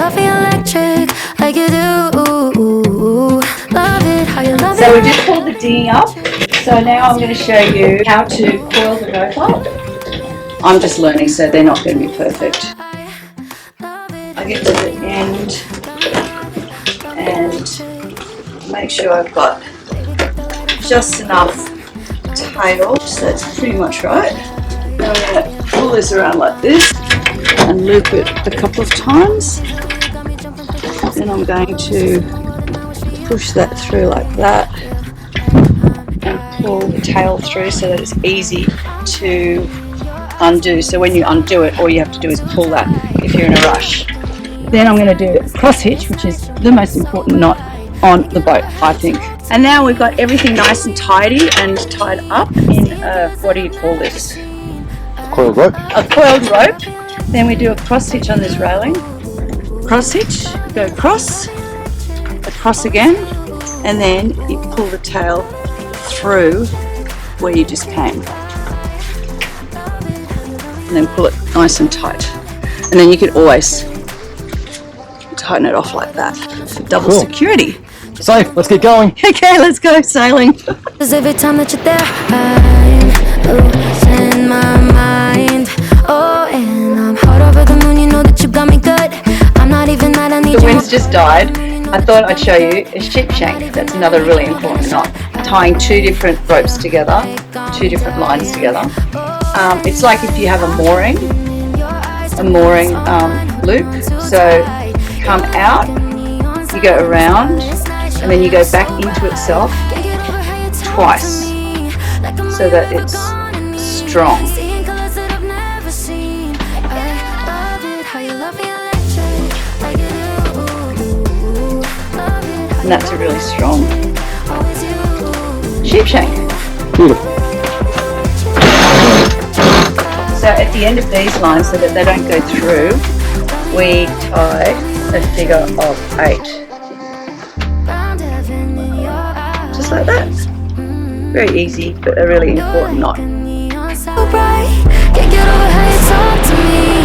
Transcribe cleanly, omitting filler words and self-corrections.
love me electric like you do. Love it how you love it. So we just pulled the dinghy up. So now I'm going to show you how to coil the rope up. I'm just learning, so they're not going to be perfect. I get to the end and make sure I've got just enough tail, so that's pretty much right. Now I'm going to pull this around like this and loop it a couple of times. Then I'm going to push that through like that and pull the tail through so that it's easy to undo. So when you undo it, all you have to do is pull that if you're in a rush. Then I'm going to do cross hitch, which is the most important knot on the boat, I think. And now we've got everything nice and tidy and tied up in what do you call this? Coiled rope. A coiled rope. Then we do a cross hitch on this railing. Cross hitch, go across again, and then you pull the tail through where you just came. And then pull it nice and tight. And then you could always tighten it off like that for double security. Safe, let's get going. Okay, let's go sailing. Every time that you're there, I'm losing my mind. Oh, and I'm hot over the moon. You know that you got me good. I'm not even mad. I need The you. wind's just died. I thought I'd show you a ship shank. That's another really important knot. Tying two different ropes together, two different lines together. It's like if you have a mooring loop. So come out, you go around, and then you go back into itself twice so that it's strong. And that's a really strong ship shank. Beautiful. So at the end of these lines, so that they don't go through, we tie a figure of 8. Just like that. Very easy, but a really important knot. So bright, can't get over how you talk to me.